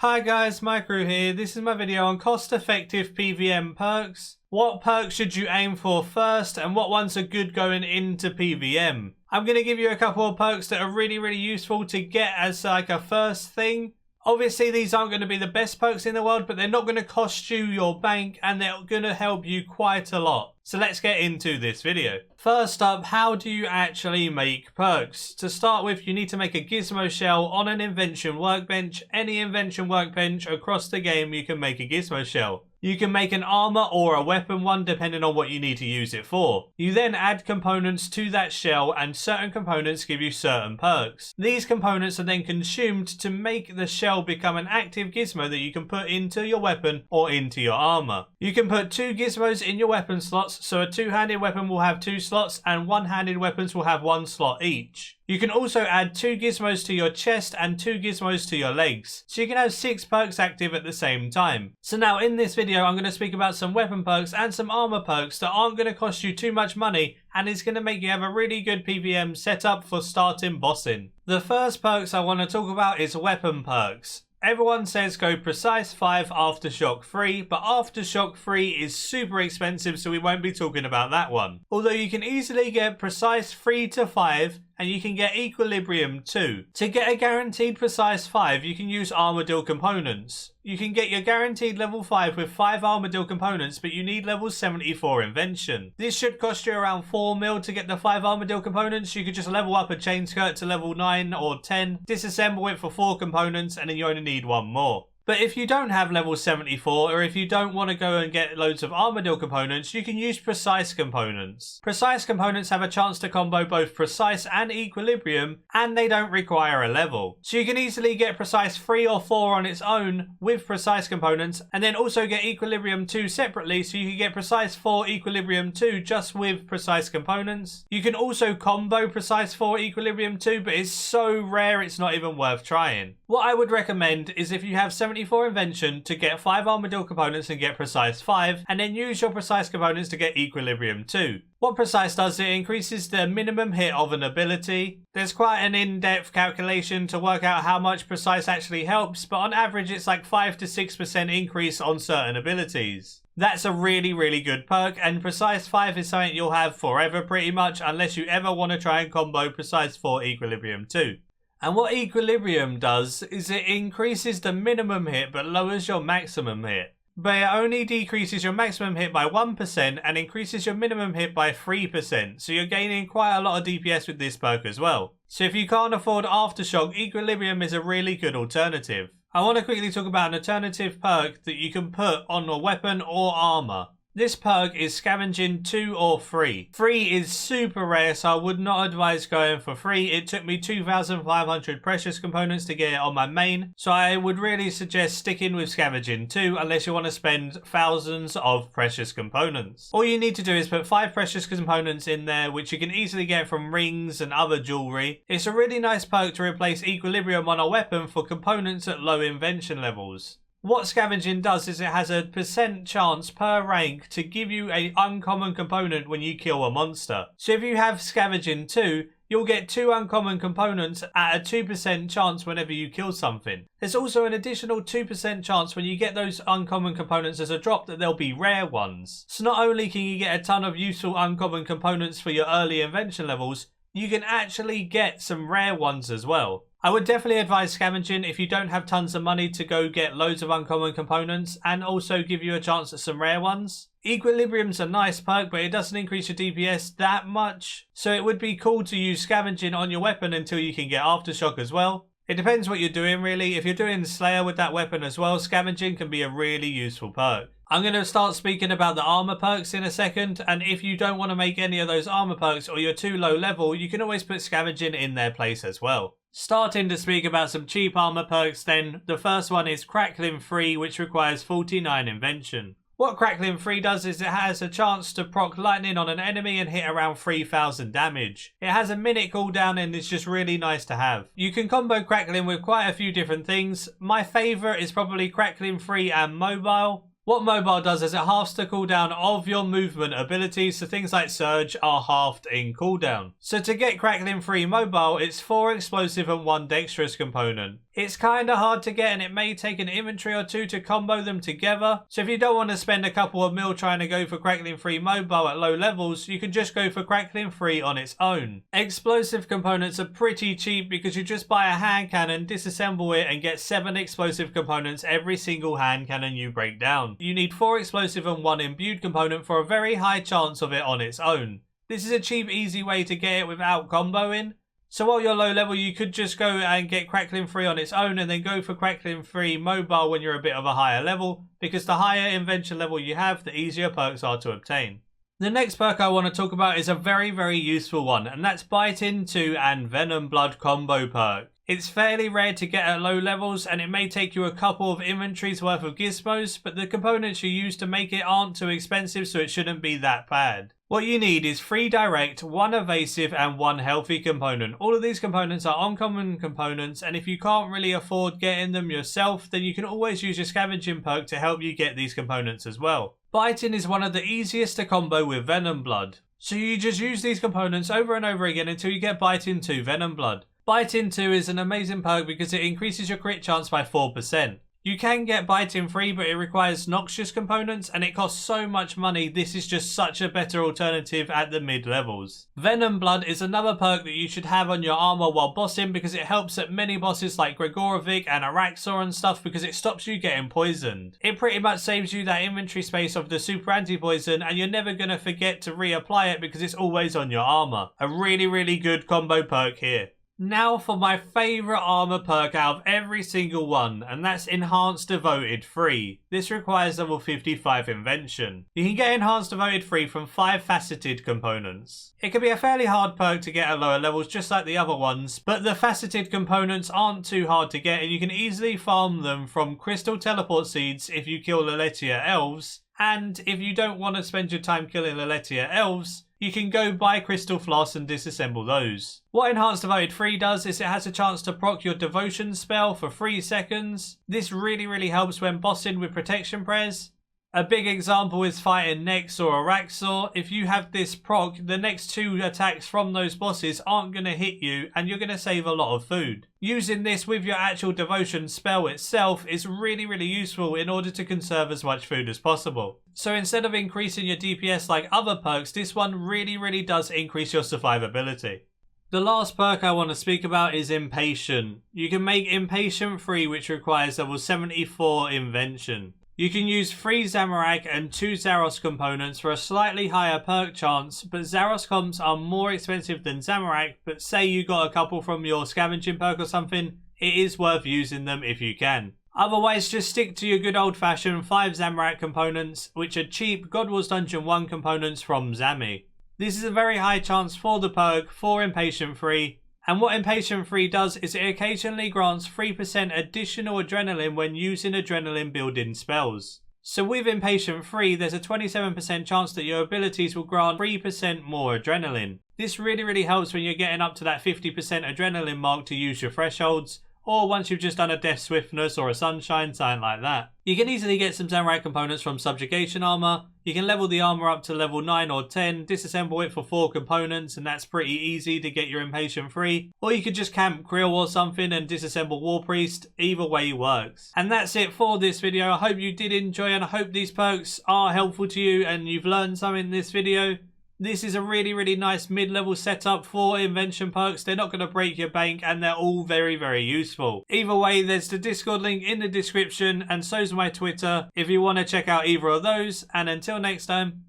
Hi guys, Maikeru here. This is my video on cost-effective PVM perks. What perks should you aim for first and what ones are good going into PVM? I'm going to give you a couple of perks that are really useful to get as like a first thing. Obviously these aren't going to be the best perks in the world, but they're not going to cost you your bank and they're going to help you quite a lot. So let's get into this video. First up, how do you actually make perks? To start with, you need to make a gizmo shell on an invention workbench. Any invention workbench across the game, you can make a gizmo shell. You can make an armor or a weapon one depending on what you need to use it for. You then add components to that shell and certain components give you certain perks. These components are then consumed to make the shell become an active gizmo that you can put into your weapon or into your armor. You can put 2 gizmos in your weapon slots, so a 2-handed weapon will have 2 slots and 1-handed weapons will have 1 slot each. You can also add 2 gizmos to your chest and 2 gizmos to your legs, so you can have 6 perks active at the same time. So now in this video I'm going to speak about some weapon perks and some armor perks that aren't going to cost you too much money and is going to make you have a really good PVM setup for starting bossing. The first perks I want to talk about is weapon perks. Everyone says go precise 5 aftershock 3, but aftershock 3 is super expensive, so we won't be talking about that one. Although you can easily get precise 3 to 5 and you can get equilibrium 2. To get a guaranteed precise 5, you can use armadillo components. You can get your guaranteed level 5 with 5 armadillo components, but you need level 74 invention. This should cost you around 4 mil to get the 5 armadillo components. You could just level up a chain skirt to level 9 or 10, disassemble it for 4 components, and then you only need 1 more. But if you don't have level 74, or if you don't want to go and get loads of armadillo components, you can use precise components. Precise components have a chance to combo both precise and equilibrium, and they don't require a level. So you can easily get precise 3 or 4 on its own with precise components, and then also get equilibrium 2 separately, so you can get precise 4 equilibrium 2 just with precise components. You can also combo precise 4 equilibrium 2, but it's so rare it's not even worth trying. What I would recommend is if you have 74 invention to get 5 armadillo components and get precise 5, and then use your precise components to get equilibrium 2. What precise does, it increases the minimum hit of an ability. There's quite an in-depth calculation to work out how much precise actually helps, but on average it's like 5 to 6% increase on certain abilities. That's a really good perk, and precise 5 is something you'll have forever pretty much, unless you ever want to try and combo precise 4 equilibrium 2. And what equilibrium does is it increases the minimum hit but lowers your maximum hit. But it only decreases your maximum hit by 1% and increases your minimum hit by 3%. So you're gaining quite a lot of DPS with this perk as well. So if you can't afford Aftershock, Equilibrium is a really good alternative. I want to quickly talk about an alternative perk that you can put on a weapon or armor. This perk is Scavenging 2 or 3. 3 is super rare, so I would not advise going for 3. It took me 2,500 precious components to get it on my main, so I would really suggest sticking with Scavenging 2 unless you want to spend thousands of precious components. All you need to do is put 5 precious components in there, which you can easily get from rings and other jewelry. It's a really nice perk to replace Equilibrium on a weapon for components at low invention levels. What Scavenging does is it has a % chance per rank to give you an uncommon component when you kill a monster. So if you have Scavenging 2, you'll get 2 uncommon components at a 2% chance whenever you kill something. There's also an additional 2% chance when you get those uncommon components as a drop that they'll be rare ones. So not only can you get a ton of useful uncommon components for your early invention levels, you can actually get some rare ones as well. I would definitely advise Scavenging if you don't have tons of money to go get loads of uncommon components and also give you a chance at some rare ones. Equilibrium's a nice perk, but it doesn't increase your DPS that much, so it would be cool to use Scavenging on your weapon until you can get Aftershock as well. It depends what you're doing really. If you're doing Slayer with that weapon as well, Scavenging can be a really useful perk. I'm going to start speaking about the armor perks in a second, and if you don't want to make any of those armor perks or you're too low level, you can always put Scavenging in their place as well. Starting to speak about some cheap armor perks then, the first one is Crackling 3, which requires 49 invention. What Crackling 3 does is it has a chance to proc lightning on an enemy and hit around 3000 damage. It has a minute cooldown and it's just really nice to have. You can combo Crackling with quite a few different things. My favourite is probably Crackling 3 and Mobile. What Mobile does is it halves the cooldown of your movement abilities, so things like Surge are halved in cooldown. So to get Crackling 3 Mobile, it's 4 explosive and 1 dexterous component. It's kinda hard to get and it may take an inventory or two to combo them together. So if you don't want to spend a couple of mil trying to go for Crackling Mobile at low levels, you can just go for Crackling on its own. Explosive components are pretty cheap because you just buy a hand cannon, disassemble it and get 7 explosive components every single hand cannon you break down. You need 4 explosive and 1 imbued component for a very high chance of it on its own. This is a cheap, easy way to get it without comboing. So while you're low level, you could just go and get Crackling on its own and then go for Crackling Mobile when you're a bit of a higher level, because the higher invention level you have, the easier perks are to obtain. The next perk I want to talk about is a very, very useful one, and that's Bite Into and Venomblood combo perk. It's fairly rare to get at low levels and it may take you a couple of inventories worth of gizmos, but the components you use to make it aren't too expensive, so it shouldn't be that bad. What you need is 3 direct, 1 evasive and 1 healthy component. All of these components are uncommon components, and if you can't really afford getting them yourself, then you can always use your Scavenging perk to help you get these components as well. Biting is one of the easiest to combo with Venomblood. So you just use these components over and over again until you get Bite Into Venomblood. Bite Into is an amazing perk because it increases your crit chance by 4%. You can get Biting free, but it requires noxious components and it costs so much money. This is just such a better alternative at the mid levels. Venomblood is another perk that you should have on your armor while bossing because it helps at many bosses like Gregorovic and Araxor and stuff because it stops you getting poisoned. It pretty much saves you that inventory space of the super anti-poison and you're never going to forget to reapply it because it's always on your armor. A really, really good combo perk here. Now for my favourite armour perk out of every single one, and that's Enhanced Devoted Free. This requires level 55 invention. You can get Enhanced Devoted Free from 5 faceted components. It can be a fairly hard perk to get at lower levels just like the other ones, but the faceted components aren't too hard to get and you can easily farm them from Crystal Teleport Seeds if you kill Leletia Elves, and if you don't want to spend your time killing Leletia Elves, you can go buy Crystal Floss and disassemble those. What Enhanced Devoted Free does is it has a chance to proc your Devotion spell for 3 seconds. This really helps when bossing with Protection Prez. A big example is fighting Nex or Araxor. If you have this proc, the next 2 attacks from those bosses aren't going to hit you and you're going to save a lot of food. Using this with your actual Devotion spell itself is really useful in order to conserve as much food as possible. So instead of increasing your DPS like other perks, this one really does increase your survivability. The last perk I want to speak about is Impatient. You can make Impatient free, which requires level 74 invention. You can use 3 Zamorak and 2 Zaros components for a slightly higher perk chance, but Zaros comps are more expensive than Zamorak, but say you got a couple from your Scavenging perk or something, it is worth using them if you can. Otherwise, just stick to your good old-fashioned 5 Zamorak components, which are cheap God Wars Dungeon 1 components from Zami. This is a very high chance for the perk for Impatient free, and what Impatient free does is it occasionally grants 3% additional adrenaline when using adrenaline building spells. So with Impatient free, there's a 27% chance that your abilities will grant 3% more adrenaline. This really helps when you're getting up to that 50% adrenaline mark to use your thresholds, or once you've just done a Death Swiftness or a Sunshine, something like that. You can easily get some Zamorak components from Subjugation Armor. You can level the armor up to level 9 or 10, disassemble it for 4 components, and that's pretty easy to get your Impatient free. Or you could just camp Krill or something and disassemble War Priest. Either way works. And that's it for this video. I hope you did enjoy and I hope these perks are helpful to you and you've learned something in this video. This is a really nice mid-level setup for invention perks. They're not going to break your bank and they're all very useful. Either way, there's the Discord link in the description and so's my Twitter if you want to check out either of those. And until next time,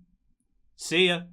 see ya.